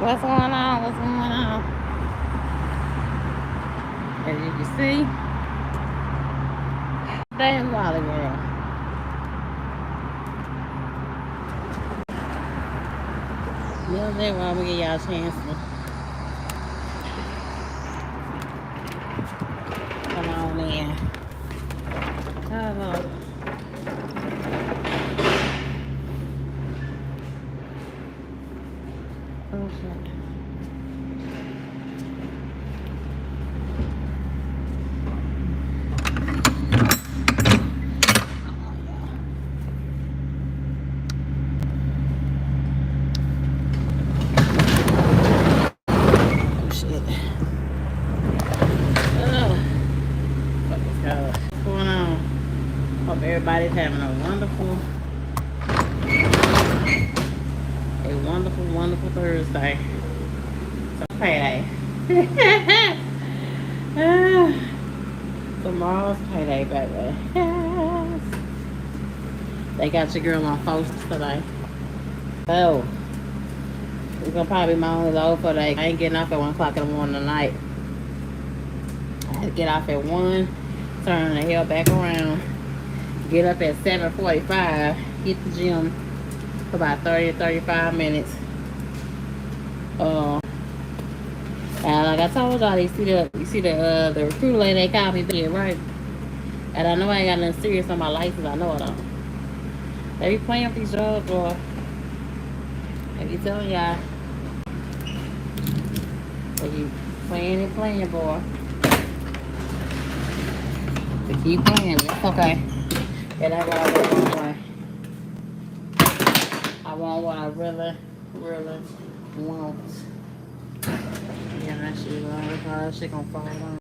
What's going on? What's going on? As you can see, damn Wally World. The other day while we get y'all a chance to come on in. Oh, oh shit. Oh shit. Oh, what's going on? Hope everybody's having a wonderful Thursday. It's payday. Tomorrow's payday, baby. Yes. They got your girl on focus today. Oh, it's gonna probably be my only load for today. I ain't getting off at 1 o'clock in the morning tonight. I had to get off at 1, turn the hell back around, get up at 7:45, hit the gym for about 30 to 35 minutes. And like I told y'all, the recruiter lady, they called me back, right? And I know I ain't got nothing serious on my license. I know it don't. They be playing with these drugs, boy. They be telling y'all, they be playing, boy. They keep playing. It's okay. And that's what I want. I want what I really want. Yeah, that shit gonna fall on.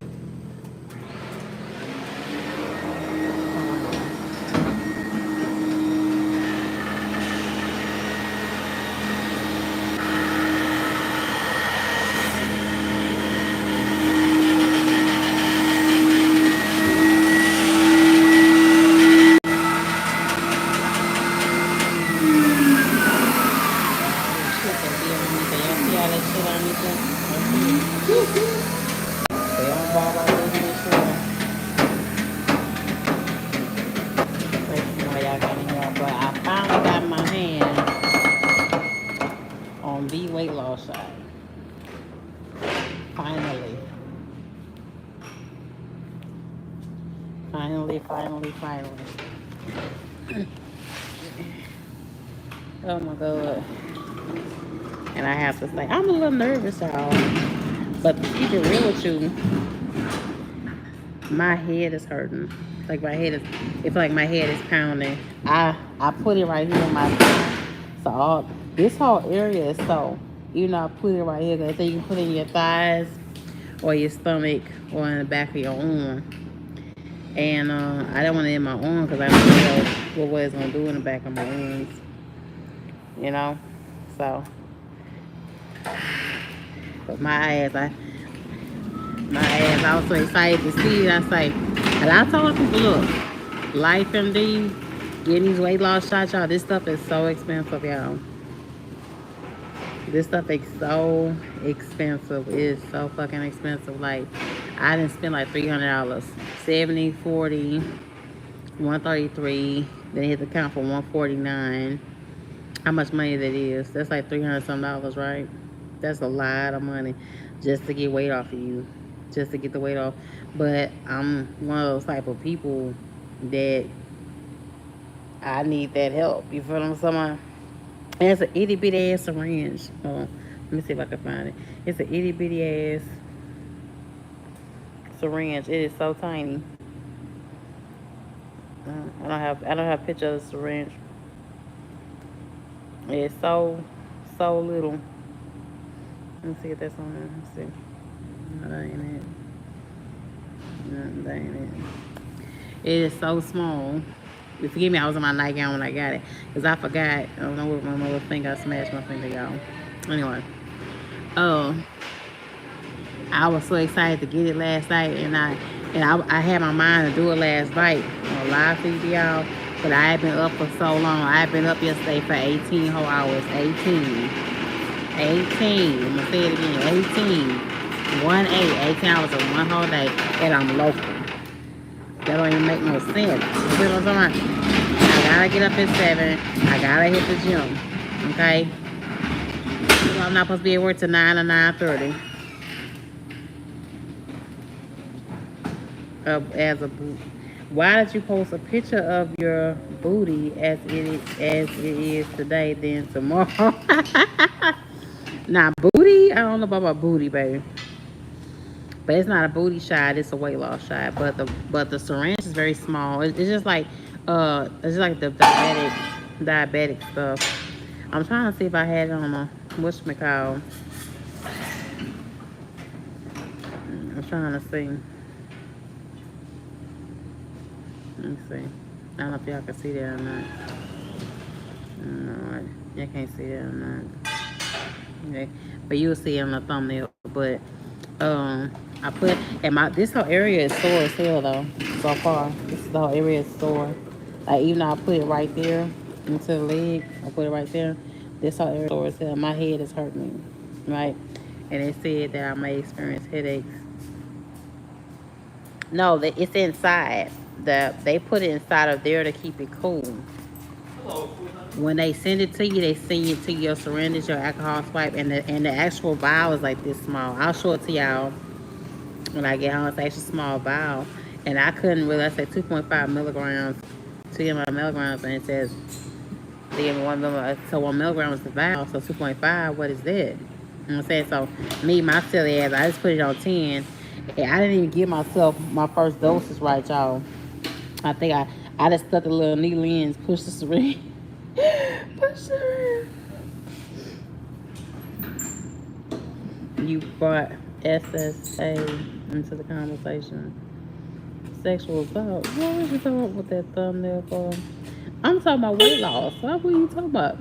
But I finally got my hand on the weight loss side. Finally. Oh my God. And I have to say, I'm a little nervous, y'all. But to keep it real with you, my head is hurting. Like it's like my head is pounding. I put it right here in my thigh. So this whole area is so, I put it right here. Cause so you can put it in your thighs or your stomach or in the back of your arm. And I don't want it in my arm because I don't know what it's gonna do in the back of my arms. You know, so. But I was so excited to see it. I say, and I told people, look, Life MD, getting these weight loss shots, y'all, this stuff is so expensive, y'all. This stuff is so expensive. It is so fucking expensive. Like, I didn't spend like $300. 70, 40, 133. Then hit the count for 149. How much money that is? That's like $300 some dollars, right? That's a lot of money just to get weight off of you, just to get the weight off. But I'm one of those type of people that I need that help. You feel what I'm saying? And it's an itty bitty ass syringe. Hold on. Let me see if I can find it. It's an itty bitty ass syringe. It is so tiny. I don't have a picture of the syringe. It's so little. Let me see if that's on there. Let's see. No, that ain't it. No, that ain't it. It is so small. Forgive me, I was on my nightgown when I got it. Because I forgot. I don't know what my little finger, I smashed my finger, y'all. Anyway. Oh. I was so excited to get it last night. And I had my mind to do it last night. I'm a lie for y'all. But I had been up for so long. I had been up yesterday for 18 whole hours. 18. 18. I'm gonna say it again. 18. 18 hours in one whole day. And I'm local. That don't even make no sense. You see what I'm talking about? I gotta get up at 7. I gotta hit the gym. Okay? So I'm not supposed to be at work till 9 or 9:30. As a boot. Why did you post a picture of your booty as it is today, then tomorrow? Nah, booty. I don't know about my booty, baby. But it's not a booty shot. It's a weight loss shot. But the syringe is very small. It's just like the diabetic stuff. I'm trying to see if I had it on a whatchamacallit. I'm trying to see. Let me see. I don't know if y'all can see that or not. No, y'all can't see that or not. Okay. But you'll see it on the thumbnail. But I put and this whole area is sore as hell though. So far, this the whole area is sore. Like even though I put it right there into the leg, I put it right there. This whole area is sore as hell. My head is hurting me, right? And it said that I may experience headaches. No, it's inside. They put it inside of there to keep it cool. When they send it to you, they send it to your syringe, your alcohol swipe, and the actual vial is like this small. I'll show it to y'all when I get home. It's actually small vial, and I couldn't really. I said 2.5 milligrams, 2 milligrams, and it says they give me 1 milligram. So 1 milligram is the vial, so 2.5. What is that? You know what I'm saying? So me, my silly ass, I just put it on 10. And I didn't even give myself my first doses right, y'all. I think I just stuck the little needle in, push the syringe. Push the syringe. You brought SSA into the conversation. Sexual assault. What was you talking about with that thumbnail for? I'm talking about weight loss. What were you talking about?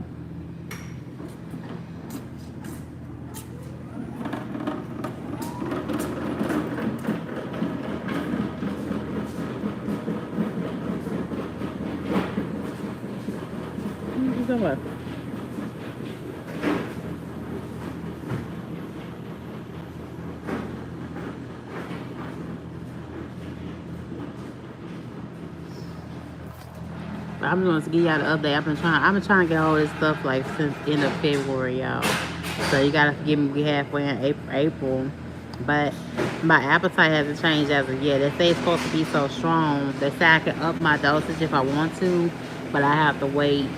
What? I'm going to give y'all the update. I've been trying to get all this stuff like since end of February, y'all. So you gotta forgive me. We halfway in April, but my appetite hasn't changed as of yet. They say it's supposed to be so strong. They say I can up my dosage if I want to, but I have to wait.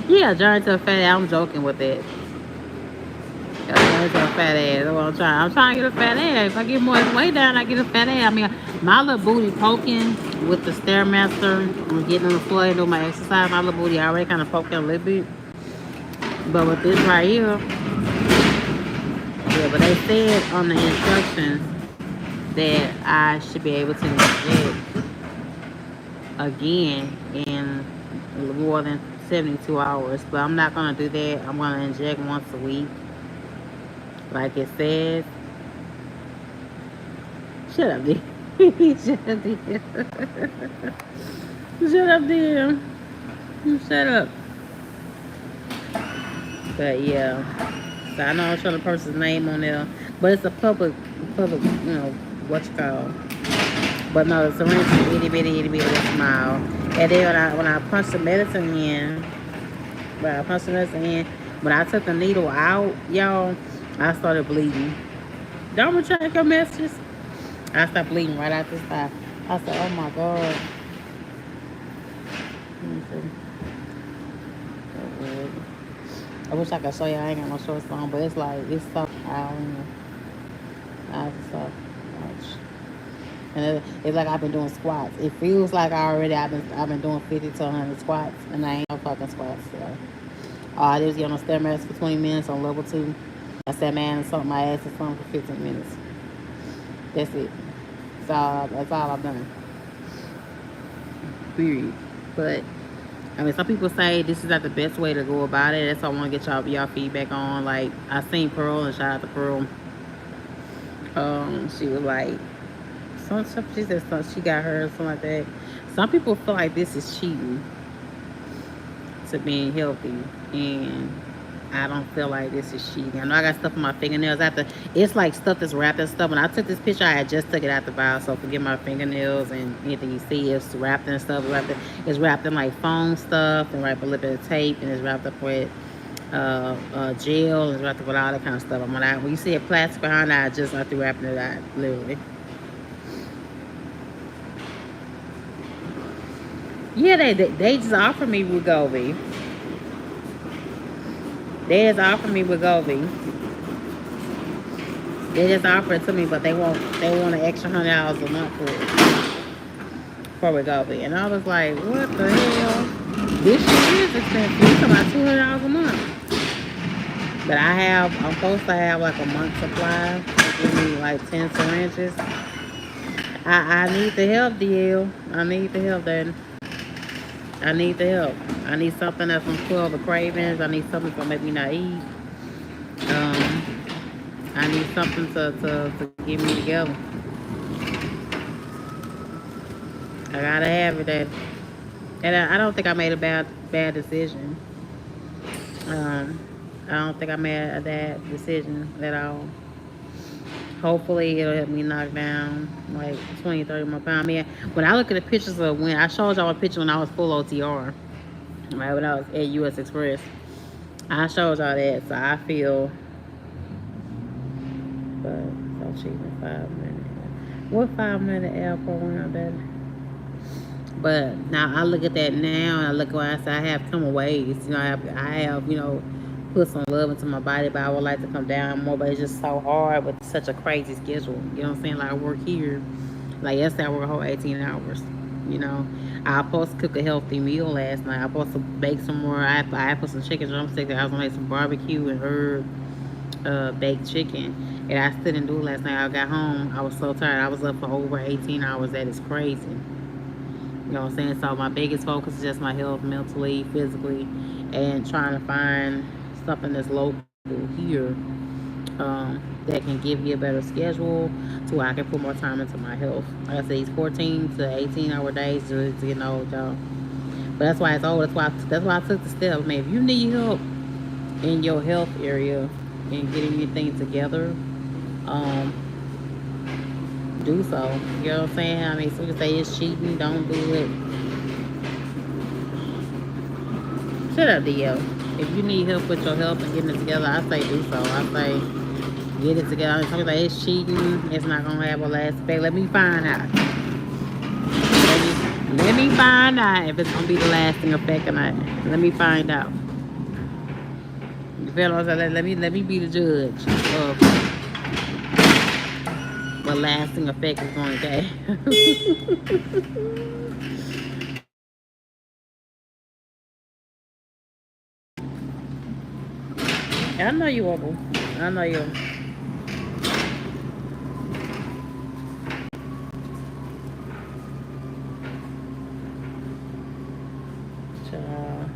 Yeah, journey to a fat ass. I'm joking with it. Journey to a fat ass. That's what I'm trying. I'm trying to get a fat ass. If I get more weight down, I get a fat ass. I mean, my little booty poking with the Stairmaster. I'm getting on the floor and doing my exercise. My little booty already kind of poking a little bit. But with this right here, yeah, but they said on the instructions that I should be able to inject again in more than 72 hours. But I'm not going to do that. I'm going to inject once a week. Like it says. Shut up, D. Shut up, D. Shut up, D. Shut up. But yeah. So I know I'm showing the person's name on there. But it's a public, what you call. But no, the syringe is itty bitty small. And then when I punched the medicine in, when I took the needle out, y'all, I started bleeding. Don't retract your messages. I stopped bleeding right after this time. I said, oh my God. Let me see. I wish I could show you. I ain't got no shorts on, but it's like, it's so, I don't know. I just so much. And it's like I've been doing squats. It feels like I've been doing 50 to 100 squats, and I ain't no fucking squats. So all I did was get on the Stairmaster for 20 minutes on level 2. I said, man, and something my ass is something for 15 minutes. That's it. That's all I've done. Period. But I mean, some people say this is not the best way to go about it. That's what I want to get y'all feedback on. Like, I seen Pearl, and shout out to Pearl. She was like, she said something, she got her, something like that. Some people feel like this is cheating. to being healthy, and I don't feel like this is cheating. I know I got stuff on my fingernails. It's like stuff that's wrapped in stuff. When I took this picture, I had just took it out the vial, so forget my fingernails and anything you see. It's wrapped in stuff. It's wrapped in like foam stuff and wrapped a little bit of tape, and it's wrapped up with gel, and it's wrapped up with all that kind of stuff. When you see a plastic behind it, I just like to wrapping it out, literally. Yeah, they just offered me Wegovy. They just offered me Wegovy. They just offered it to me, but they want an extra $100 a month for Wegovy. And I was like, what the hell? This shit is expensive. It's about $200 a month. But I'm supposed to have like a month supply. They give me like 10 syringes. I need the help, DL. I need the help, then. I need the help. I need something that's gonna quell the cravings. I need something to make me not eat. Um, I need something to get me together. I gotta have it. And I don't think I made a bad decision. I don't think I made a bad decision at all. Hopefully it'll help me knock down like 20, 30 more pounds. I mean, when I look at the pictures of when I showed y'all a picture when I was full OTR, right, when I was at US Express, I showed y'all that, so I feel, but so cheap in 5 minutes. What 5 minute app program, baby? But now I look at that now, and I look where I say I have come a ways. I have, put some love into my body, but I would like to come down more. But it's just so hard with such a crazy schedule. You know what I'm saying? Like I work here. Like yesterday I worked a whole 18 hours. You know, I was supposed to cook a healthy meal last night. I was supposed to bake some more. I put some chicken drumsticks. I was gonna make some barbecue and herb baked chicken. And I still didn't do it last night. I got home. I was so tired. I was up for over 18 hours. That is crazy. You know what I'm saying? So my biggest focus is just my health, mentally, physically, and trying to find something that's local here that can give me a better schedule so I can put more time into my health. Like I said, these 14 to 18 hour days just getting old, y'all. But that's why it's old. That's why I took the step. I mean, if you need help in your health area and getting anything together, do so. You know what I'm saying? I mean, so you say it's cheating, don't do it. Shut up, DL. If you need help with your health and getting it together, I say do so. I say get it together. I mean, somebody say it's cheating, it's not gonna have a last effect. Let me find out. Let me find out if it's gonna be the lasting effect or not. Let me find out. You feel what I'm saying? Let me be the judge of what lasting effect is going to have. I know you will. I know you. Child.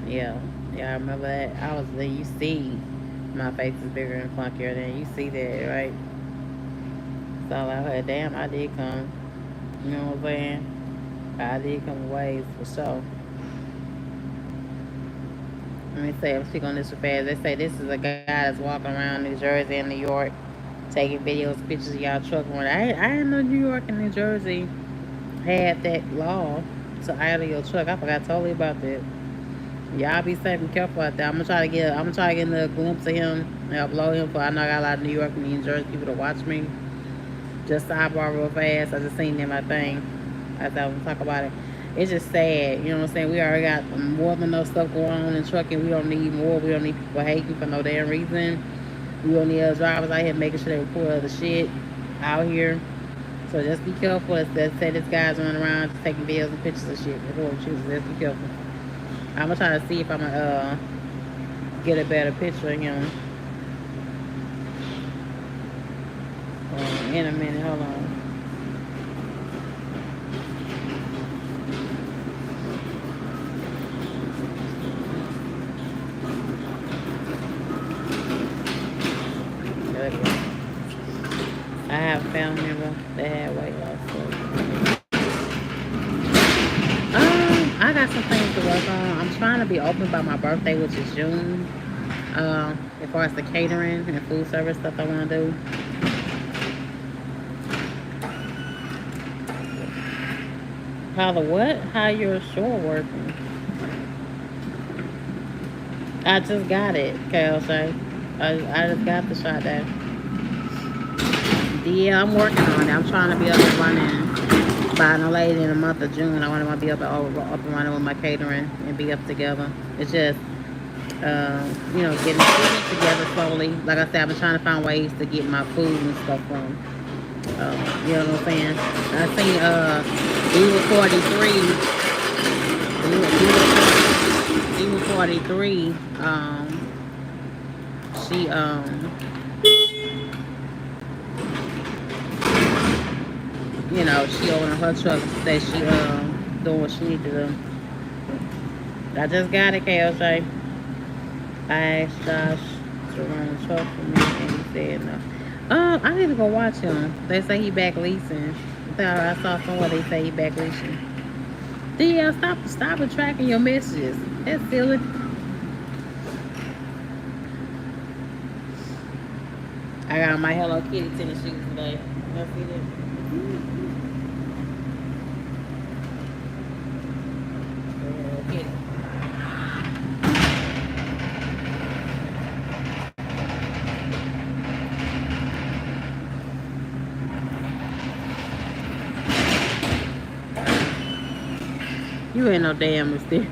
Yeah, I remember that. I was there. You see, my face is bigger and funkier than you see that, right? So I heard, damn, I did come. You know what I'm saying? I did come a ways for sure. Let me say, I'm speaking on this real fast. They say this is a guy that's walking around New Jersey and New York, taking videos, pictures of y'all truck running. I didn't know New York and New Jersey had that law to idle your truck. I forgot totally about that. Y'all be safe and careful out there. I'm gonna try to get a glimpse of him and upload him, for I know I got a lot of New York and New Jersey people to watch me. Just sidebar real fast. I just seen them, I think. I thought we'd talk about it. It's just sad, you know what I'm saying? We already got more than enough stuff going on in trucking. We don't need more. We don't need people hating for no damn reason. We don't need other drivers out here making sure they report other shit out here. So just be careful. Let's say this guy's running around just taking videos and pictures of shit. Before we choose, let's be careful. I'm gonna try to see if I'm gonna get a better picture of him in a minute. Hold on. I have family member that had weight loss. So, I got some things to work on. I'm trying to be open by my birthday, which is June. As far as the catering and food service stuff I want to do. How the what? How your store working? I just got it, KLJ. I just got the shot there. Yeah, I'm working on it. I'm trying to be up and running by no later in the month of June. I want to be up and running with my catering and be up together. It's just, getting it together slowly. Like I said, I've been trying to find ways to get my food and stuff from. You know what I'm saying? I seen Diva 43. Diva 43. She she opened her truck that she doing what she need to do. I just got it, KLJ. I asked Josh to run the truck for me and he said no. I need to go watch him. They say he back leasing. I saw somewhere they say he back leasing. DL, stop tracking your messages. That's silly. I got my Hello Kitty tennis shoes today. You see that? Hello Kitty. You ain't no damn mysterious.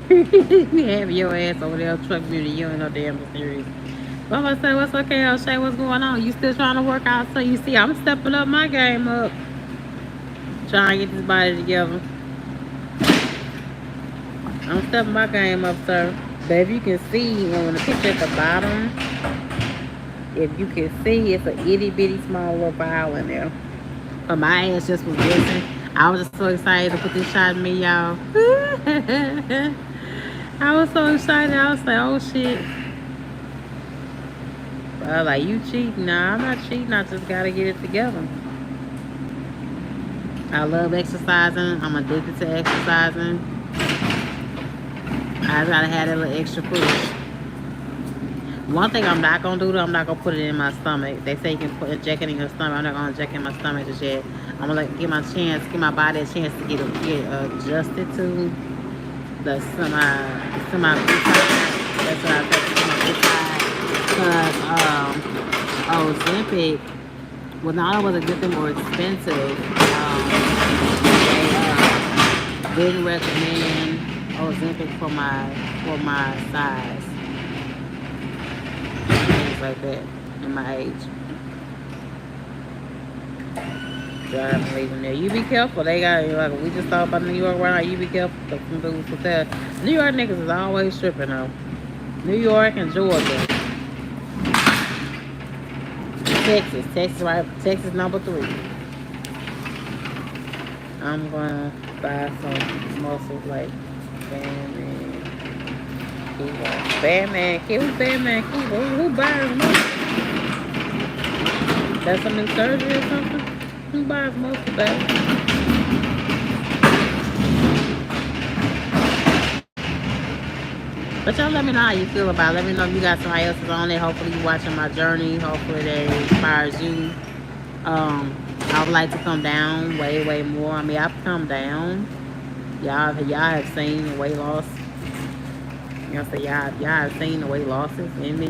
You have your ass over there, truck beauty. You ain't no damn mysterious. But I'm gonna say, what's okay, O'Shea? What's going on? You still trying to work out? So you see, I'm stepping up my game up. Trying to get this body together. I'm stepping my game up, sir. But if you can see, on the picture at the bottom, if you can see, it's an itty bitty small little vial in there. But my ass just was missing. I was just so excited to put this shot in me, y'all. I was so excited. I was like, oh shit. But I was like, you cheating? Nah, I'm not cheating. I just gotta get it together. I love exercising. I'm addicted to exercising. I just gotta have that little extra push. One thing I'm not gonna do though, I'm not gonna put it in my stomach. They say you can inject it in your stomach. I'm not gonna inject it in my stomach just yet. I'm gonna give my body a chance to get adjusted to the semi good side. That's what I think, semi good side. Because Ozempic, well, not only was it getting more expensive, they didn't recommend Ozempic for my size. Things like that in my age. So I'm leaving there. You be careful. They got like we just talked about New York right now. You be careful from dudes with that. New York niggas is always tripping though. New York and Georgia. Texas right. Texas number 3. I'm gonna buy some muscles like Batman keyboard. Who buys muscles? That's a new surgery or something? Who buys muscle back? But y'all let me know how you feel about it. Let me know if you got somebody else on it. Hopefully you watching my journey. Hopefully that inspires you. I would like to come down way more. I mean, I've come down. Y'all have seen the weight loss. You know, so y'all have seen the weight losses in me.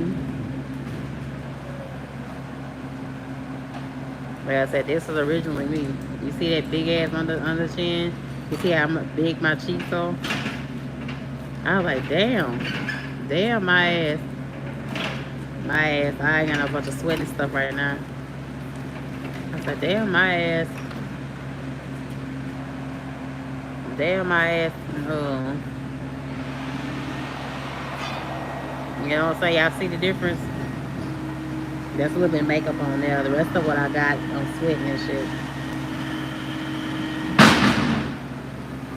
Like I said, this was originally me. You see that big ass under chin? You see how big my cheeks are? I was like, damn, my ass. I ain't got no bunch of sweaty stuff right now. I was like, damn, my ass. You know what I'm saying? Y'all see the difference? That's a little bit of makeup on there. The rest of what I got, I'm sweating and shit.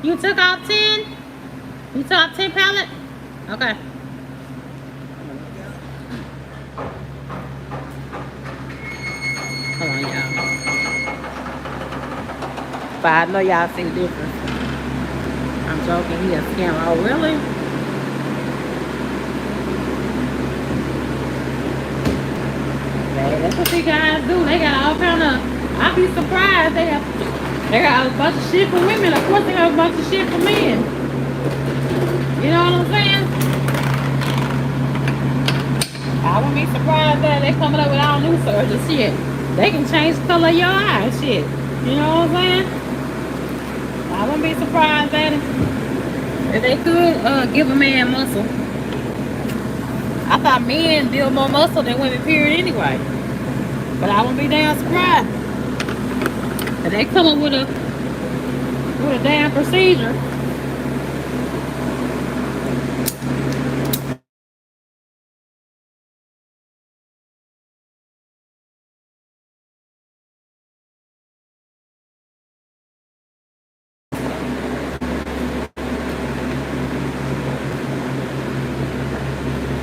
You took off 10? You took off 10 pallet? Okay. Hold on, y'all. But I know y'all see the difference. I'm joking. He a scammer. Oh, really? Man, that's what these guys do. They got all kind of. I'd be surprised. They got a bunch of shit for women. Of course, they got a bunch of shit for men. You know what I'm saying? I wouldn't be surprised that they coming up with all new sorts of shit. They can change the color of your eye and shit. You know what I'm saying? I wouldn't be surprised at it. If they could give a man muscle. I thought men build more muscle than women, period, anyway. But I wouldn't be damn surprised. If they come up with a damn procedure.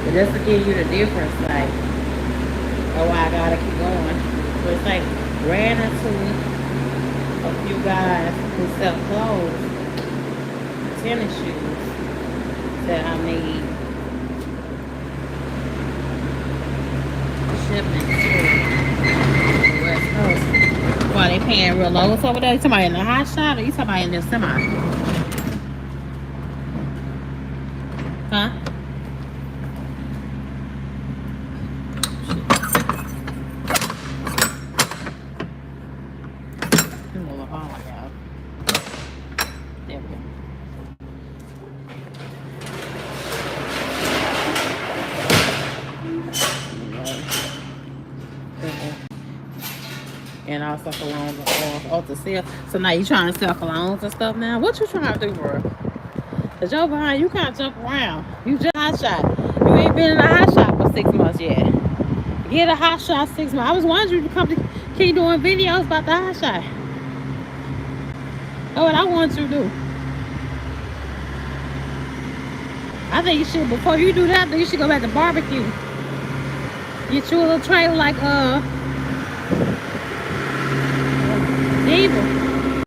But just to give you the difference, like, oh, I gotta keep going. So it's like, ran into a few guys who sell clothes, tennis shoes that I need shipping to the West Coast. Why they paying real low? What's over there? You talking about in the hot shot or you talking about in the semi? Huh? There we go. And also colognes off the sale. So now you trying to sell colognes and stuff now? What you trying to do, bro? Cause your behind, you can't jump around. You just hot shot. You ain't been in a hot shot for 6 months yet. Get a hot shot 6 months. I was wondering you come to keep doing videos about the hot shot. That's what I want you to do. I think you should, before you do that, I think you should go back to barbecue. Get you a little trailer like Diva.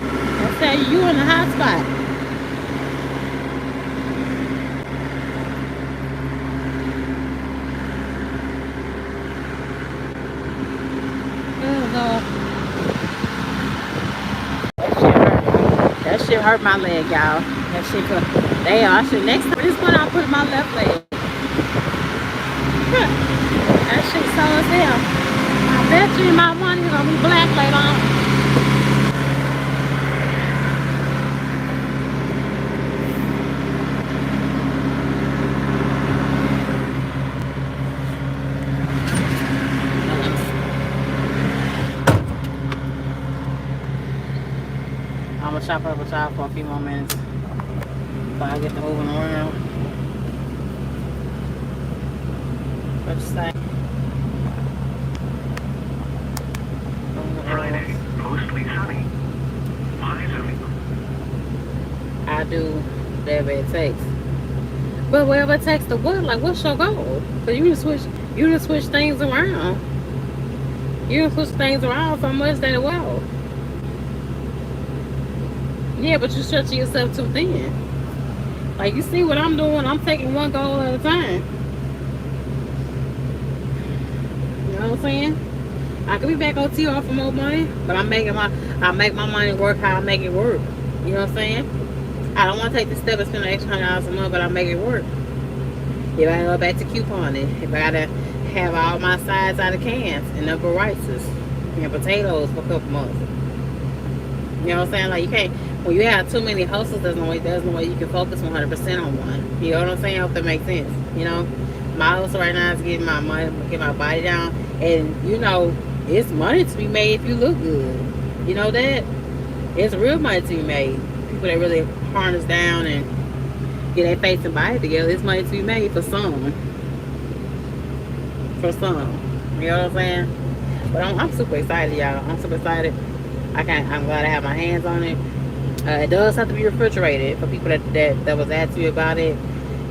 I'll tell you in the hot spot. That shit hurt my leg, y'all. That shit hurt. Damn, I should next time this one I'll put in my left leg. That shit so as hell. I bet you my money's gonna be black later on. I'm gonna chop up with y'all for a few more minutes before I get to moving around. What you say? Friday, mostly sunny. Highs of I do whatever it takes. But whatever it takes to what? Like, what's your goal? Cause you just switch things around. You just switch things around so much that it will. Yeah, but you're stretching yourself too thin. Like, you see what I'm doing? I'm taking one goal at a time. You know what I'm saying? I could be back on TR for more money, but I make my money work how I make it work. You know what I'm saying? I don't want to take the step and spend an extra $100 a month, but I make it work. If I go back to couponing, if I gotta have all my sides out of cans and number rices and potatoes for a couple months. You know what I'm saying? Like, you can't, when you have too many hustles, there's no way you can focus 100% on one. You know what I'm saying? I hope that makes sense. You know, my hustle right now is getting my money, get my body down, and you know, it's money to be made if you look good. You know that? It's real money to be made. People that really harness down and get their face and body together, it's money to be made for some. For some. You know what I'm saying? But I'm super excited, y'all. I'm super excited. I'm glad I have my hands on it. It does have to be refrigerated. For people that was asking you about it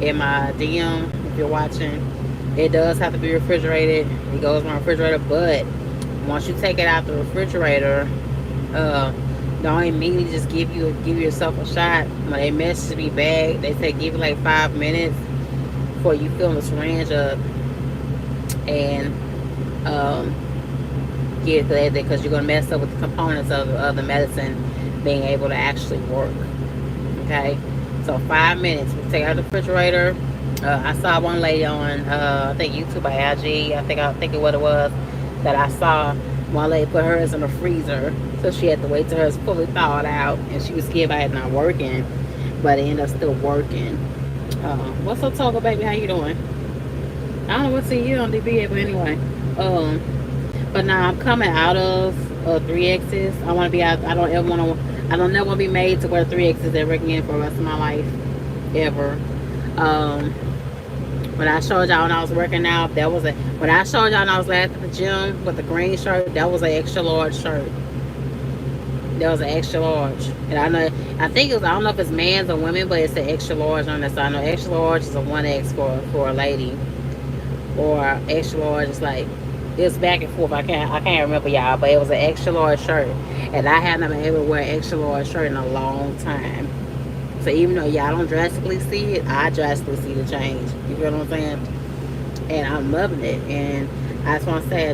in my DM, if you're watching, it does have to be refrigerated. It goes in my refrigerator, but once you take it out the refrigerator, Don't immediately just give yourself a shot. When they message me back, they say give it like 5 minutes before you feel the syringe up and um, get it because you're gonna mess up with the components of the medicine being able to actually work. Okay, so 5 minutes. We take out the refrigerator. I saw one lady on I think YouTube by IG. I think it what it was that I saw. One lady put hers in the freezer, so she had to wait till hers fully thawed out, and she was scared about it not working, but it ended up still working. What's up, Togo baby? How you doing? I don't know what's in you on DB, but anyway. Um, but now I'm coming out of 3X's. I want to be out. I don't ever want to. I don't never want to be made to wear 3X's ever again for the rest of my life, ever. Um, when I showed y'all when I was working out, that was a. When I showed y'all when I was last at the gym with the green shirt, that was an extra large shirt. That was an extra large, and I know. I think it was. I don't know if it's men's or women, but it's an extra large on this. So I know extra large is a 1X for a lady, or extra large is like it's back and forth. I can't remember y'all, but it was an extra large shirt, and I haven't been able to wear an extra large shirt in a long time. So even though y'all don't drastically see it, I drastically see the change. You feel what I'm saying? And I'm loving it. And I just want to say,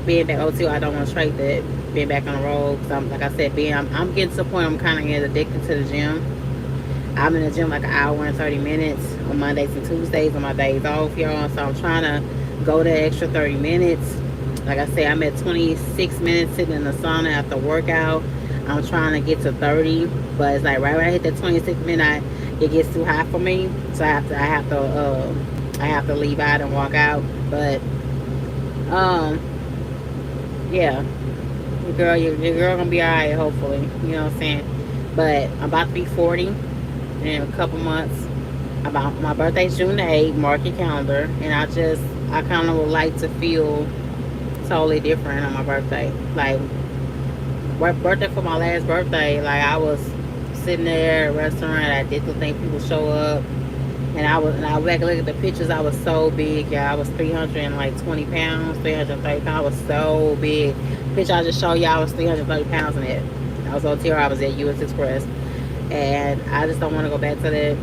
being back OTO, I don't want to trade that being back on the road. Cause like I said, I'm getting to the point I'm kind of getting addicted to the gym. I'm in the gym like an hour and 30 minutes on Mondays and Tuesdays on my days off, y'all. So I'm trying to go that extra 30 minutes. Like I said, I'm at 26 minutes sitting in the sauna after workout. I'm trying to get to 30, but it's like right when I hit that 26 minute, it gets too hot for me. So I have to leave out and walk out. But um, yeah, your girl gonna be alright, hopefully. You know what I'm saying? But I'm about to be 40 in a couple months. About my birthday's June the 8th. Mark your calendar, and I kind of would like to feel totally different on my birthday. Like birthday for my last birthday, like I was sitting there at a restaurant. I didn't think people show up, and I went back and look at the pictures. I was so big, yeah. I was 320 pounds, 330 pounds. I was so big. Picture I just showed y'all, I was 330 pounds in it. I was OTR. I was at US Express, and I just don't want to go back to that.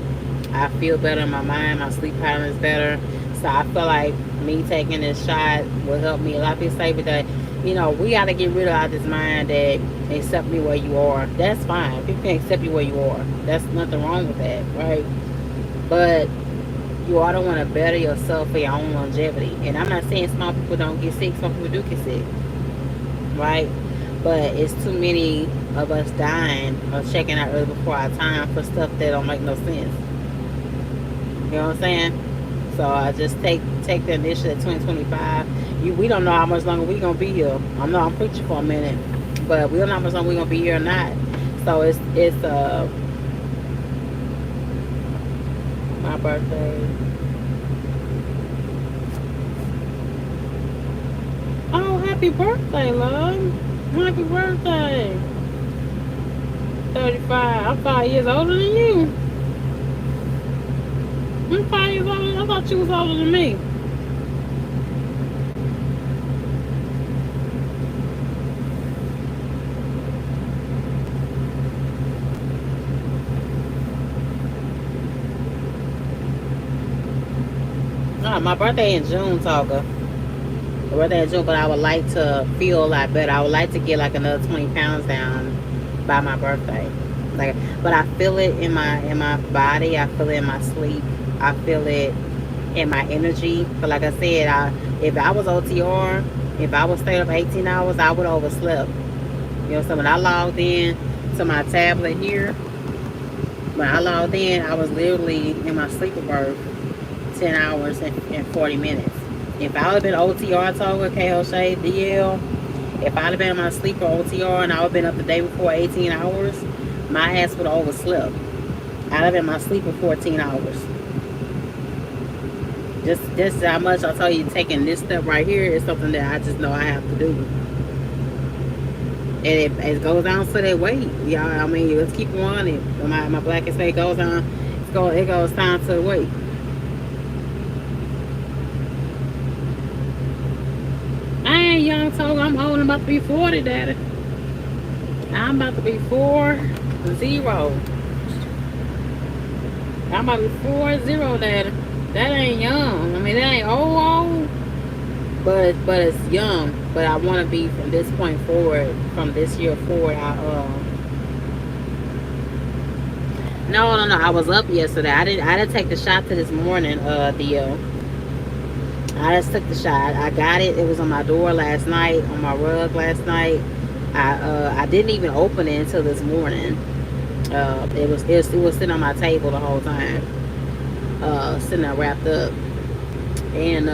I feel better in my mind. My sleep pattern is better. So I feel like me taking this shot will help me. A lot of people say that, we got to get rid of this mind that accept me where you are. That's fine. People can accept you where you are. That's nothing wrong with that, right? But you ought to want to better yourself for your own longevity. And I'm not saying small people don't get sick. Some people do get sick, right? But it's too many of us dying or checking out early before our time for stuff that don't make no sense. You know what I'm saying? So I just take the initiative at 2025. We don't know how much longer we gonna be here. I know I'm preaching for a minute, but we don't know how much longer we gonna be here or not. So it's my birthday. Oh, happy birthday, love! Happy birthday. 35. I'm 5 years older than you. I'm 5 years older. I thought you was older than me. My birthday in June, Talker. My birthday in June, but I would like to feel a lot better. I would like to get like another 20 pounds down by my birthday. Like, but I feel it in my body. I feel it in my sleep. I feel it in my energy. But like I said, if I was OTR, if I was staying up 18 hours, I would have overslept. So when I logged in to my tablet here, when I logged in, I was literally in my sleeper berth 10 hours and 40 minutes. If I would have been OTR Toga, KO Shade, DL, if I'd have been in my sleeper OTR and I would have been up the day before 18 hours, my ass would have overslept. I'd have been in my sleeper 14 hours. Just how much I tell you, taking this step right here is something that I just know I have to do. And it goes down to that weight, y'all. I mean, let's keep on it. My blackest weight goes on. It goes down to the weight. I ain't young, Toga. I'm old. I'm about to be 40, daddy. I'm about to be 4-0. I'm about to be 4-0, Daddy. That ain't young. I mean, that ain't old, but it's young. But I want to be from this point forward, from this year forward. No. I was up yesterday. I didn't take the shot to this morning. I just took the shot. I got it. It was on my door last night, on my rug last night. I didn't even open it until this morning. It was sitting on my table the whole time, sitting there wrapped up, and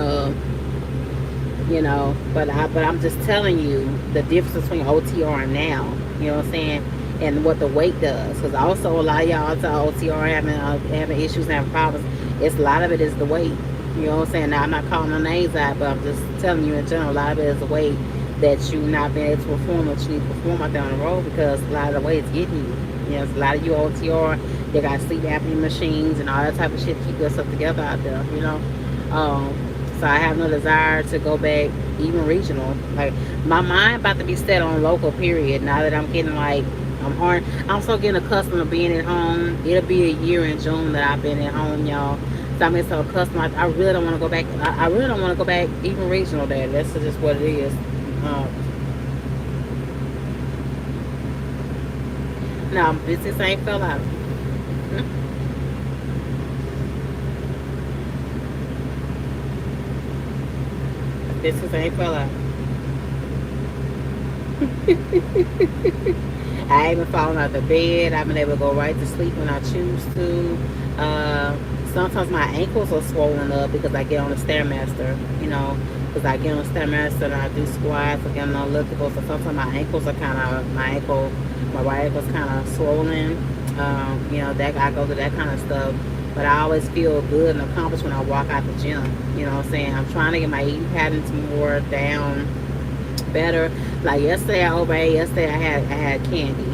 but I'm just telling you the difference between OTR and now. You know what I'm saying? And what the weight does, because also a lot of y'all to OTR having issues and having problems. It's a lot of it is the weight. You know what I'm saying? Now I'm not calling no names out, but I'm just telling you in general. A lot of it is the weight that you not being able to perform what you need to perform out there on the road, because a lot of the weight is getting you. You know, it's a lot of you OTR. They got sleep apnea machines and all that type of shit to keep yourself together out there. So I have no desire to go back even regional. Like, my mind about to be set on local. Period. Now that I'm getting like I'm so getting accustomed to being at home. It'll be a year in June that I've been at home, y'all. So I'm getting so accustomed. I really don't want to go back. I really don't want to go back even regional. That's just what it is. Um, no, business ain't fell out. Business ain't fell out. I ain't been falling out the bed. I've been able to go right to sleep when I choose to. Sometimes my ankles are swollen up because I get on the stairmaster. Because I get on the stairmaster and I do squats. I get on the elliptical. So sometimes my right ankle's kind of swollen. That I go through that kind of stuff. But I always feel good and accomplished when I walk out the gym. You know what I'm saying? I'm trying to get my eating patterns more down, better. Like yesterday, I overate. Yesterday, I had candy,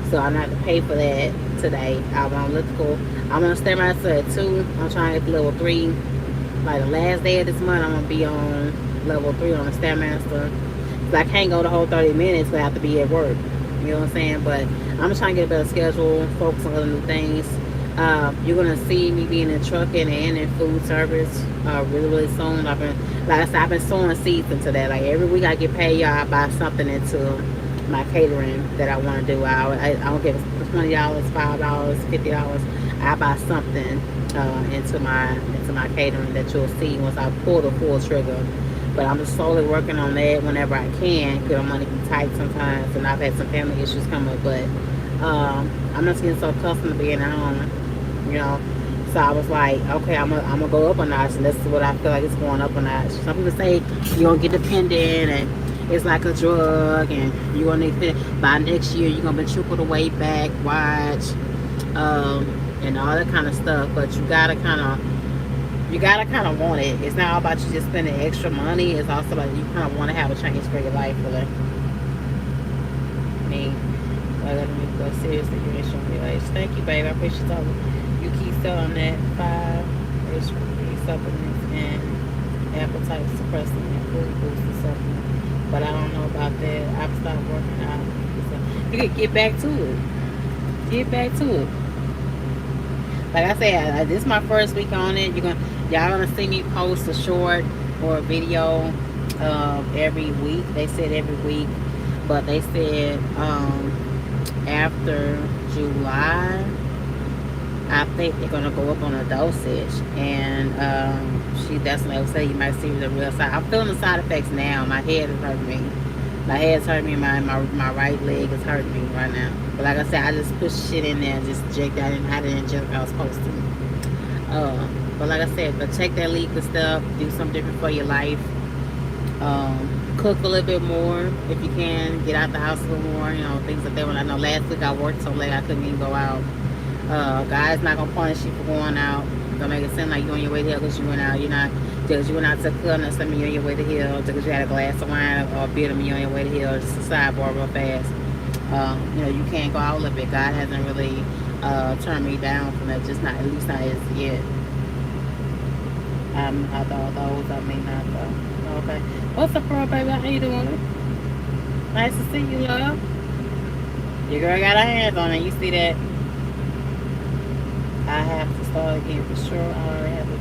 so I'm not to pay for that today. I'm on elliptical. I'm gonna stay myself at 2. I'm trying to get to level 3. Like the last day of this month, I'm gonna be on level 3 on the Stairmaster. Cause I can't go the whole 30 minutes. I have to be at work. You know what I'm saying? But I'm trying to get a better schedule, focus on other new things. You're gonna see me being in trucking and in food service really, really soon. Like I said, I've been sowing seeds into that. Like every week I get paid, y'all, I buy something into my catering that I want to do. I don't give $20, $5, $50. I buy something into my catering that you'll see once I pull the full trigger. But I'm just slowly working on that whenever I can, because I'm gonna be tight sometimes, and I've had some family issues come up. But I'm just getting so accustomed to being at home, you know. So I was like, okay, I'm gonna go up a notch, and that's what I feel like it's going up a notch. Some people say you're gonna get dependent, and it's like a drug, and you're gonna need to, by next year you're gonna be triple the weight back, watch, and all that kind of stuff. But you gotta kind of want it. It's not all about you just spending extra money. It's also about you kind of want to have a change for your life, really. Me. Let me go seriously. You ain't showing me age. Thank you, babe. I appreciate you talking. You keep selling that 5 supplements and appetite suppressant and food booster supplement. But I don't know about that. I've stopped working out. So you can get back to it. Get back to it. Like I said, this is my first week on it. Y'all gonna see me post a short or a video every week. They said every week, but they said after July, I think they're gonna go up on a dosage, and that's what I would say. You might see the real side. I'm feeling the side effects now. My head is hurting me. My head's hurting me. My right leg is hurting me right now. But like I said, I just put shit in there and just inject that. I didn't inject like I was supposed to. But like I said, but check that leak and stuff. Do something different for your life. Cook a little bit more if you can. Get out the house a little more. Things like that. When I know last week I worked so late I couldn't even go out. God's not gonna punish you for going out. Don't make it seem like you're on your way to hell because you went out. You're not. Because you went out to the club, that's something you're on your way to hell. Because you had a glass of wine or a beer, you're on your way to hell. Just a sidebar real fast. You can't go out a little bit. God hasn't really turned me down from that. Just not, at least not as yet. I thought those. I mean, not though. Okay. What's up, girl, baby? How you doing? Nice to see you, love. Your girl got her hands on it. You see that? I have to start again for sure. I already have to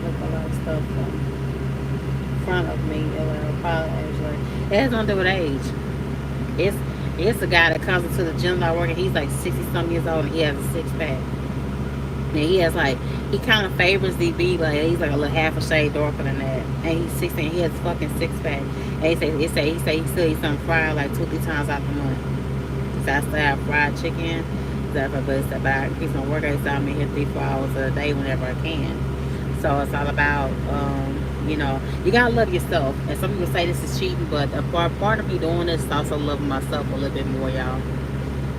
look a lot of stuff in front of me. It has nothing to do with age. It's it's a guy that comes into the gym that I work at. He's like 60 some years old and he has a six pack. And he has like he kind of favors DB, but he's like a little half a shade darker than that. And he's 16. He has a fucking six pack. And he still eats something fried like 2 3 times out the month. So I still have fried chicken. But it's about he's gonna work out. So I'm in here 3 4 hours a day whenever I can. So it's all about you gotta love yourself. And some people say this is cheating, but a part of me doing this is also loving myself a little bit more, y'all.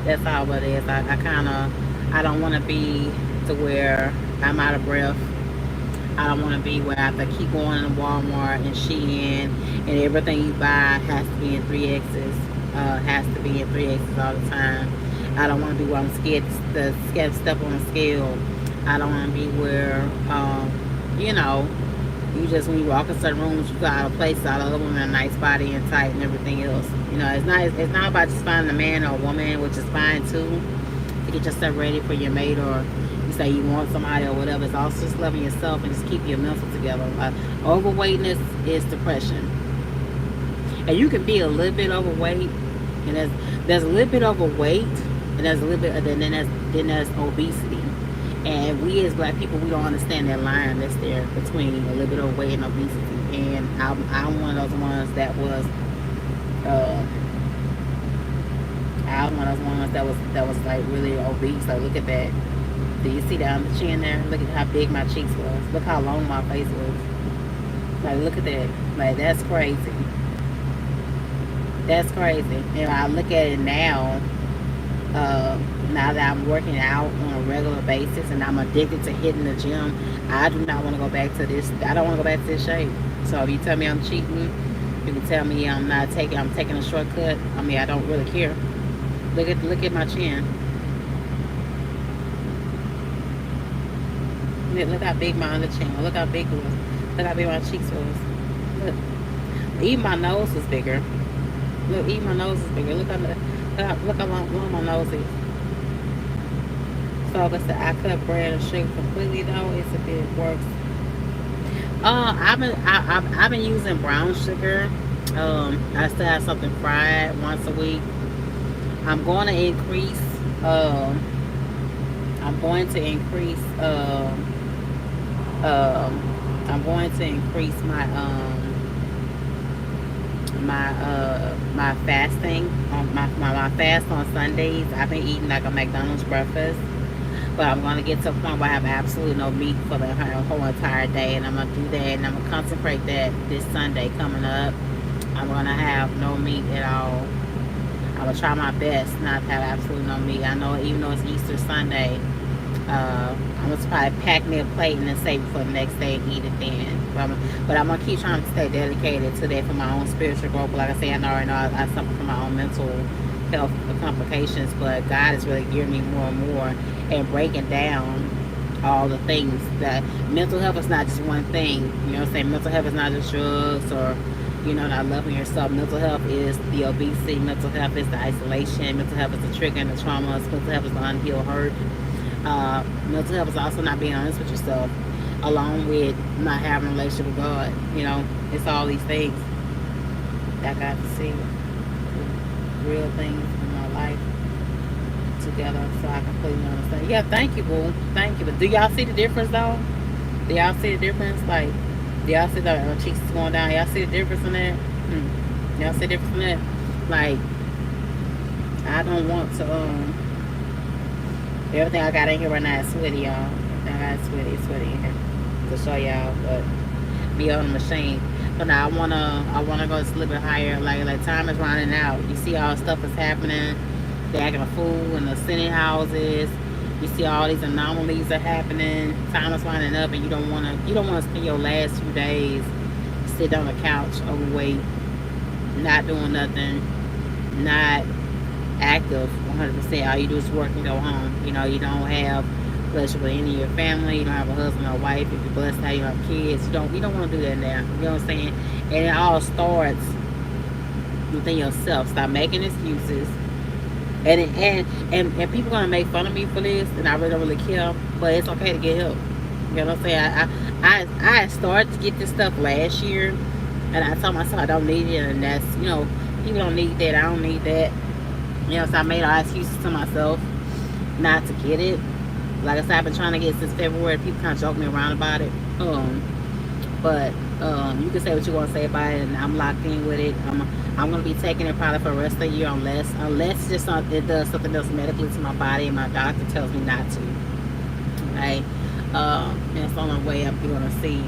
That's all it is. I don't want to be to where I'm out of breath. I don't want to be where I have to keep going to Walmart and Shein and everything you buy has to be in 3X's. Has to be in 3X's all the time. I don't want to be where I'm scared to step on a scale. I don't want to be where, you know, you just when you walk in certain rooms, you got out of place, all of them in a nice body and tight and everything else. It's not about just finding a man or a woman, which is fine too, to get yourself ready for your mate or you say you want somebody or whatever. It's also just loving yourself and just keep your mental together. Overweightness is depression, and you can be a little bit overweight, and there's a little bit overweight, and there's a little bit, then there's obesity. And we as black people, we don't understand that line that's there between a little bit of weight and obesity. And I'm one of those ones that was, I was one of those ones that was like really obese. Like look at that. Do you see that on the chin there? Look at how big my cheeks was. Look how long my face was. Like look at that. Like that's crazy. That's crazy. And I look at it now. Now that I'm working out on a regular basis and I'm addicted to hitting the gym, I do not want to go back to this. I don't want to go back to this shape. So if you tell me I'm cheating, you can tell me I'm taking a shortcut. I mean, I don't really care. Look at my chin. Look how big my under chin. Look how big it was. Look how big my cheeks was. Look. Even my nose was bigger. Look, even my nose is bigger. Look how long my nose is. So like I said, I cut bread and sugar completely though. It's a bit worse. I've been using brown sugar. I still have something fried once a week. I'm going to increase. I'm going to increase. I'm going to increase my fasting on my fast on Sundays. I've been eating like a McDonald's breakfast. But I'm going to get to a point where I have absolutely no meat for the whole entire day. And I'm going to do that. And I'm going to consecrate that this Sunday coming up. I'm going to have no meat at all. I'm going to try my best not to have absolutely no meat. I know even though it's Easter Sunday, I'm going to probably pack me a plate and then save it for the next day and eat it then. But I'm going to keep trying to stay dedicated to that for my own spiritual growth. But like I say, I know I suffer from my own mental health complications. But God is really gearing me more and more and breaking down all the things that mental health is not just one thing. You know what I'm saying? Mental health is not just drugs or not loving yourself. Mental health is the obesity. Mental health is the isolation. Mental health is the trigger and the traumas. Mental health is the unhealed hurt. Mental health is also not being honest with yourself, along with not having a relationship with God. It's all these things that I got to see real things in my life together, so I completely understand. Yeah, thank you, boo. Thank you. But do y'all see the difference though? Do y'all see the difference? Like, do y'all see the cheeks going down? Y'all see the difference in that? Y'all see the difference in that? Like, I don't want to everything I got in here right now is sweaty, y'all. Everything I got is sweaty in here to show y'all, but be on the machine. But now I wanna go just a little bit higher. Like time is running out. You see all the stuff that's happening. They're acting a fool in the Senate houses. You see all these anomalies are happening. Time is winding up, and you don't want to spend your last few days sit on the couch overweight, not doing nothing, not active 100%. All you do is work and go home. You don't have relationship with any of your family. You don't have a husband or wife. If you're blessed now, you don't have kids. You don't want to do that now. You know what I'm saying? And it all starts within yourself. Stop making excuses. And people gonna make fun of me for this, and I really don't really care. But it's okay to get help. You know what I'm saying? I started to get this stuff last year, and I told myself I don't need it, and that's, people don't need that. I don't need that. So I made all excuses to myself not to get it. Like I said, I've been trying to get it since February. People kind of joke me around about it. But you can say what you want to say about it, and I'm locked in with it. I'm gonna be taking it probably for the rest of the year, unless just it does something else medically to my body, and my doctor tells me not to. Right? And it's the only way you're gonna see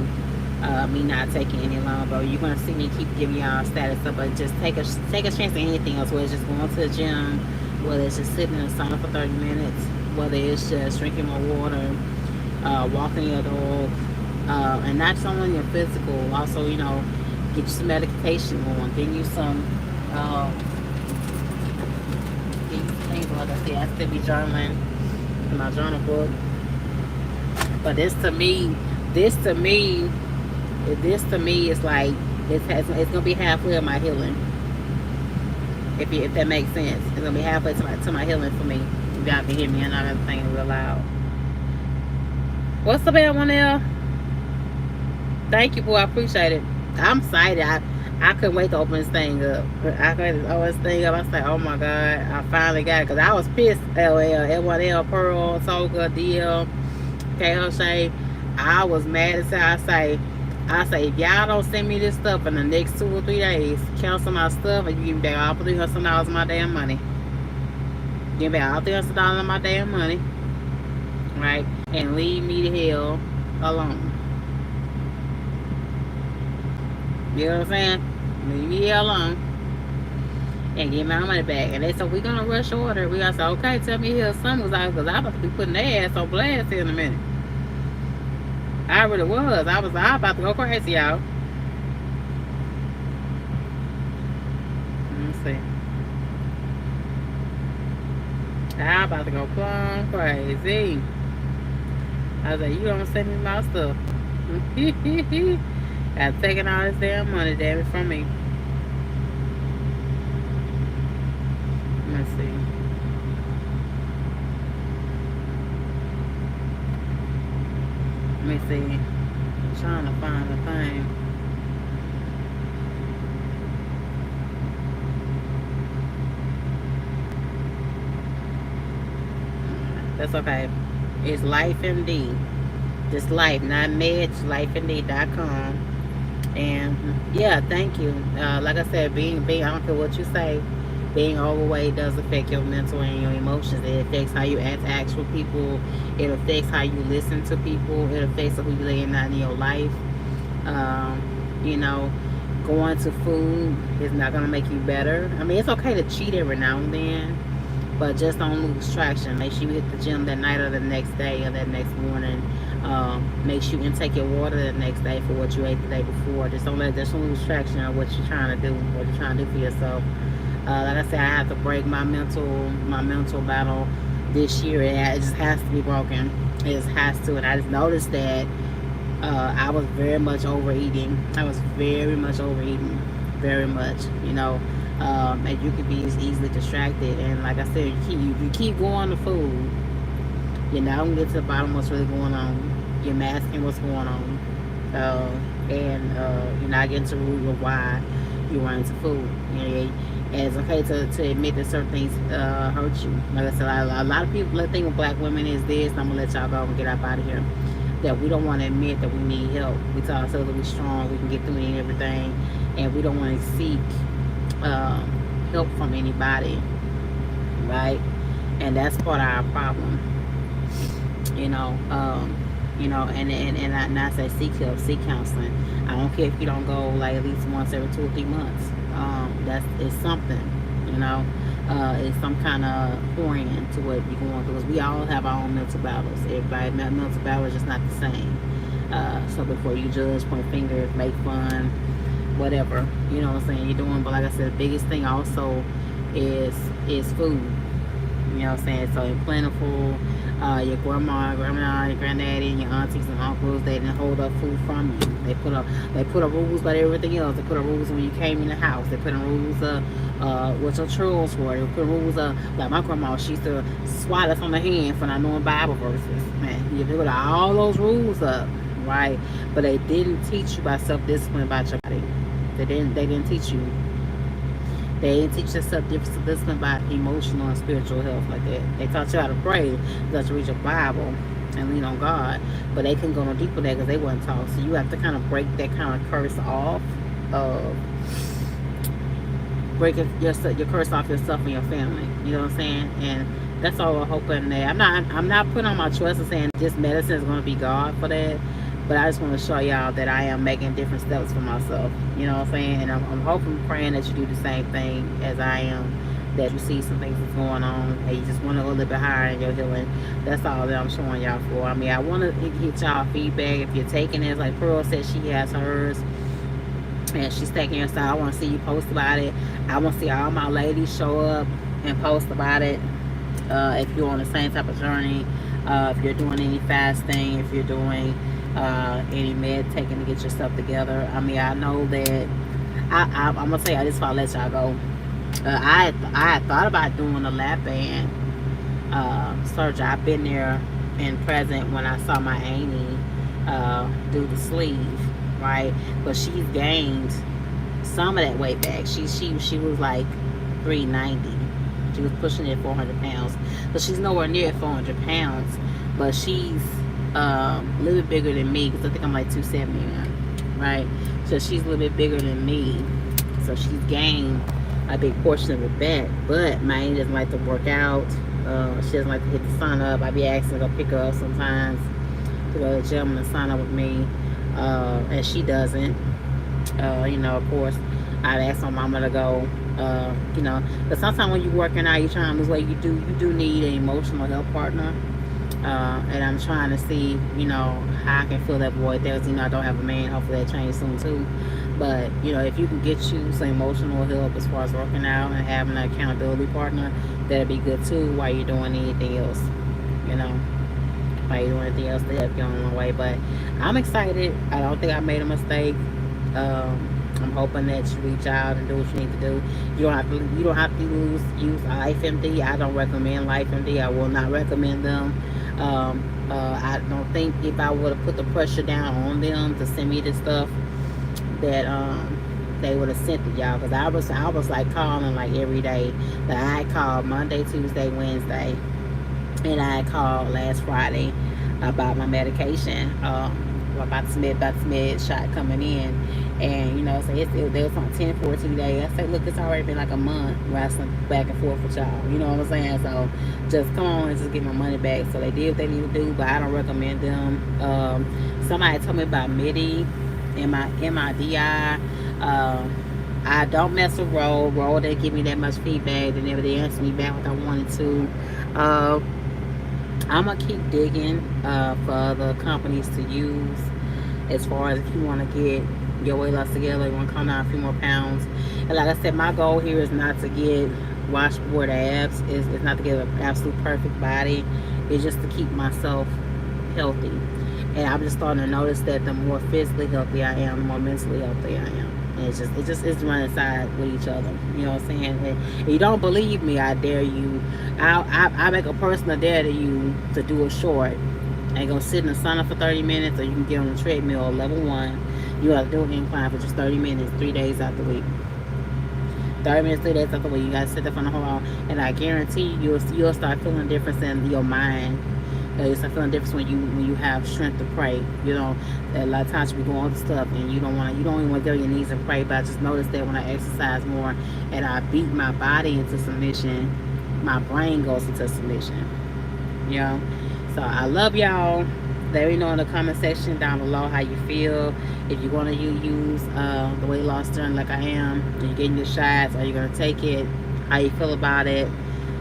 me not taking any longer. You're gonna see me keep giving y'all status up, but just take a chance at anything else. Whether it's just going to the gym, whether it's just sitting in the sauna for 30 minutes, whether it's just drinking more water, walking your dog. And not just only your physical, also, get you some medication on, get you some things, like I said, I still be journaling in my journal book. But this to me is like, it's gonna be halfway of my healing. If that makes sense. It's gonna be halfway to my healing for me. If y'all can hear me, and I'm thinking real loud. What's the bad one there? Thank you, boy. I appreciate it. I'm excited. I couldn't wait to open this thing up. I couldn't open this thing up. I was like, oh my God, I finally got it. Because I was pissed. LL, L1L, Pearl, Toga, DL, K. O'Shea. I was mad as hell. I say, if y'all don't send me this stuff in the next 2 or 3 days, cancel my stuff, and you give me back all $300 of my damn money. Give me back all $300 of my damn money. Right? And leave me the hell alone. You know what I'm saying? Leave me alone and get my money back. And they said, we're going to rush order. We got to say, okay, tell me here something was out, because I'm about to be putting their ass on blast here in a minute. I really was. I was about to go crazy, y'all. Let me see. I'm about to go plumb crazy. I was like, you don't send me my stuff. Got taking all this damn money, damn it, from me. Let's see. Let me see. I'm trying to find the thing. That's okay. It's Life MD. Just Life, not Meds, lifemd.com. And yeah, thank you. Like I said, being I don't care what you say, being overweight does affect your mental and your emotions. It affects how you interact with people. It affects how you listen to people. It affects who you letting out in your life. Going to food is not gonna make you better. I mean, it's okay to cheat every now and then, but just don't lose traction. Make sure you hit the gym that night or the next day or that next morning. Make sure you intake your water the next day for what you ate the day before. Just don't lose traction on what you're trying to do, for yourself. Like I said, I have to break my mental battle this year. It just has to be broken. It just has to. And I just noticed that I was very much overeating. Very much. And you can be easily distracted. And like I said, you keep going to food, you're not gonna get to the bottom of what's really going on. You're masking what's going on, and you're not getting to the root of why you run into food. And it's okay to admit that certain things hurt you. Like I said, a lot of people, the thing with black women is this, and I'm gonna let y'all go and get up out of here, that we don't want to admit that we need help. We tell ourselves that we're strong, we can get through any and everything, and we don't want to seek help from anybody, right? And that's part of our problem. And I say seek help, seek counseling. I don't care if you don't go like at least once every 2 or 3 months. It's something, it's some kind of pouring into what you're going through. Because we all have our own mental battles. Everybody's mental battle is just not the same. So before you judge, point fingers, make fun, whatever, you know what I'm saying, you're doing. But like I said, the biggest thing also is food. You know what I'm saying? So in plentiful, your grandma, your granddaddy, and your aunties and uncles, they didn't hold up food from you. They put up rules about everything else. They put up rules when you came in the house. They put in rules what your chores were. They put rules like my grandma, she used to swat us on the hand for not knowing Bible verses. Man, you put all those rules up, right? But they didn't teach you about self-discipline about your body. They didn't teach you. They didn't teach us self-discipline about emotional and spiritual health like that. They taught you how to pray, they taught you to read your Bible and lean on God, but they couldn't go no deeper there because they weren't taught. So you have to kind of break that kind of curse off of break your curse off yourself and your family. You know what I'm saying? And that's all we're hoping that I'm not putting on my trust and saying this medicine is going to be God for that. But I just want to show y'all that I am making different steps for myself. You know what I'm saying? And I'm hoping, praying that you do the same thing as I am. That you see some things that's going on and you just want to go a little bit higher in your healing. That's all that I'm showing y'all for. I mean, I want to get y'all feedback. If you're taking it, like Pearl said, she has hers and she's taking her side. I want to see you post about it. I want to see all my ladies show up and post about it. If you're on the same type of journey, if you're doing any fasting, if you're doing any med taking to get yourself together. I mean, I know that I'm gonna tell you this before I let y'all go. I had thought about doing a lap band surgery. I've been there and present when I saw my Amy do the sleeve, right? But she's gained some of that weight back. She was like 390. She was pushing it 400 pounds. So she's nowhere near 400 pounds, but she's a little bit bigger than me because I think I'm like 270 now, right? So she's a little bit bigger than me. So she's gained a big portion of it back. But Maine doesn't like to work out. She doesn't like to hit the sun up. I be asking her to pick her up sometimes to go to the gym and sign up with me. And she doesn't. You know, of course, I'd ask my mama to go. You know, but sometimes when you're working out, you're trying to lose weight, you do need an emotional health partner. And I'm trying to see, you know, how I can fill that void there. You know, I don't have a man. Hopefully that changes soon too. But you know, if you can get you some emotional help as far as working out and having an accountability partner, that'd be good too. While you're doing anything else, you know, while you're doing anything else to help you on the way. But I'm excited. I don't think I made a mistake. I'm hoping that you reach out and do what you need to do. You don't have to use LifeMD. I don't recommend LifeMD. I will not recommend them. I don't think if I would have put the pressure down on them to send me this stuff that they would have sent it y'all, because I was like calling like every day. That I called Monday, Tuesday, Wednesday, and I called last Friday about my medication. About the med shot coming in, and you know, so they was on 10, 14 days. I said, look, it's already been like a month wrestling back and forth with y'all. You know what I'm saying? So just come on and just get my money back. So they did what they need to do, but I don't recommend them. Somebody told me about MIDI and my MIDI. I don't mess with Roll. Roll didn't give me that much feedback. They never did answer me back what I wanted to. I'm gonna keep digging for other companies to use as far as if you want to get your weight loss together, you want to come down a few more pounds. And like I said, my goal here is not to get washboard abs. It's not to get an absolute perfect body. It's just to keep myself healthy. And I'm just starting to notice that the more physically healthy I am, the more mentally healthy I am. And it's running side with each other. You know what I'm saying? And if you don't believe me, I dare you. I make a personal dare to you to do a short and go sit in the sauna for 30 minutes, or you can get on the treadmill, level 1. You have to do an incline for just 30 minutes, 3 days out the week. 30 minutes, 3 days out the week. You got to sit there for the whole hour. And I guarantee you'll start feeling a difference in your mind. You'll start feeling a difference when you have strength to pray. You know, a lot of times you be going through stuff and you don't even want to get on your knees and pray. But I just noticed that when I exercise more and I beat my body into submission, my brain goes into submission. You know? So I love y'all. Let me know in the comment section down below how you feel. If you're going to use the weight loss journey like I am, are you getting your shots? Are you going to take it? How you feel about it?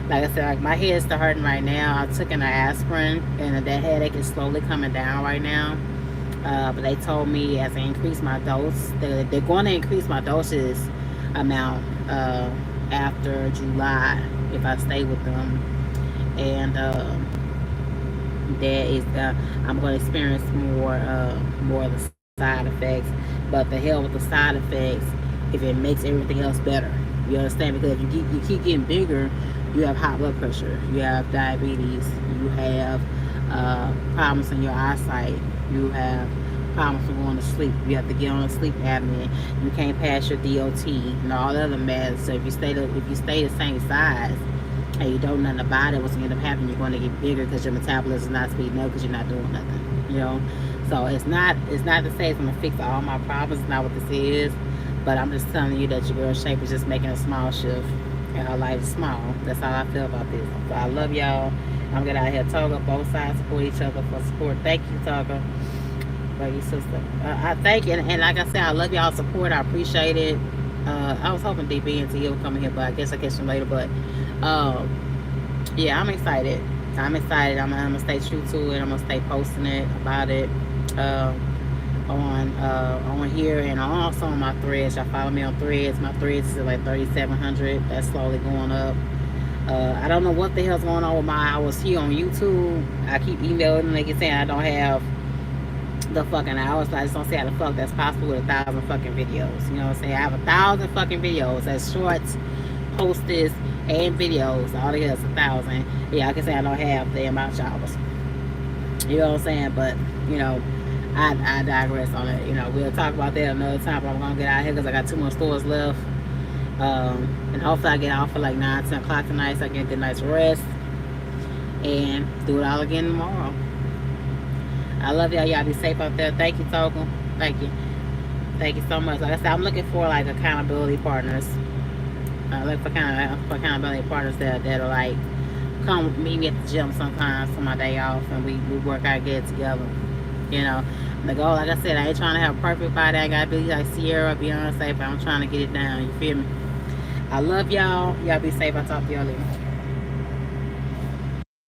Like I said, like my head's still hurting right now. I took an aspirin, and that headache is slowly coming down right now. But they told me as I increase my dose, they're going to increase my doses amount after July if I stay with them. and that is I'm going to experience more of the side effects. But the hell with the side effects if it makes everything else better. You understand? Because if you keep getting bigger, you have high blood pressure, you have diabetes, you have problems in your eyesight, you have problems from going to sleep. You have to get on a sleep apnea. You can't pass your DOT and all the other meds. So if you stay the same size and you don't know nothing about it, what's going to end up happening? You're going to get bigger because your metabolism is not speeding up because you're not doing nothing. You know, so it's not to say it's going to fix all my problems. It's not what this is, but I'm just telling you that your girl's shape is just making a small shift, and her life is small. That's how I feel about this. So I love y'all. I'm getting out here talking. Both sides support each other for support. Thank you, Tucker. Love you, sister. I thank you, and like I said, I love y'all support. I appreciate it. I was hoping DB and T would come in here, but I guess I catch them later. But yeah, I'm excited. I'm excited. I'm gonna stay true to it. I'm gonna stay posting it about it uh, on here and also on my threads. Y'all follow me on threads. My threads is like 3,700. That's slowly going up. I don't know what the hell's going on with my. I was here on YouTube. I keep emailing and they keep saying I don't have the fucking hours, but I just don't see how the fuck that's possible with 1,000 fucking videos. You know what I'm saying? I have 1,000 fucking videos as shorts, posters, and videos. All together is 1,000. Yeah, I can say I don't have the amount of hours. You know what I'm saying? But, you know, I digress on it. You know, we'll talk about that another time, but I'm going to get out of here because I got 2 more stores left. And hopefully I get out for like 9, 10 o'clock tonight so I get a good night's rest. And do it all again tomorrow. I love y'all. Y'all be safe out there. Thank you, Token. Thank you. Thank you so much. Like I said, I'm looking for like accountability partners. I look for accountability partners that'll like come meet me at the gym sometimes for my day off, and we work out, get it together. You know, the goal, like I said, I ain't trying to have a perfect body. I gotta be like Sierra, Beyonce, but I'm trying to get it down. You feel me? I love y'all. Y'all be safe. I'll talk to y'all later.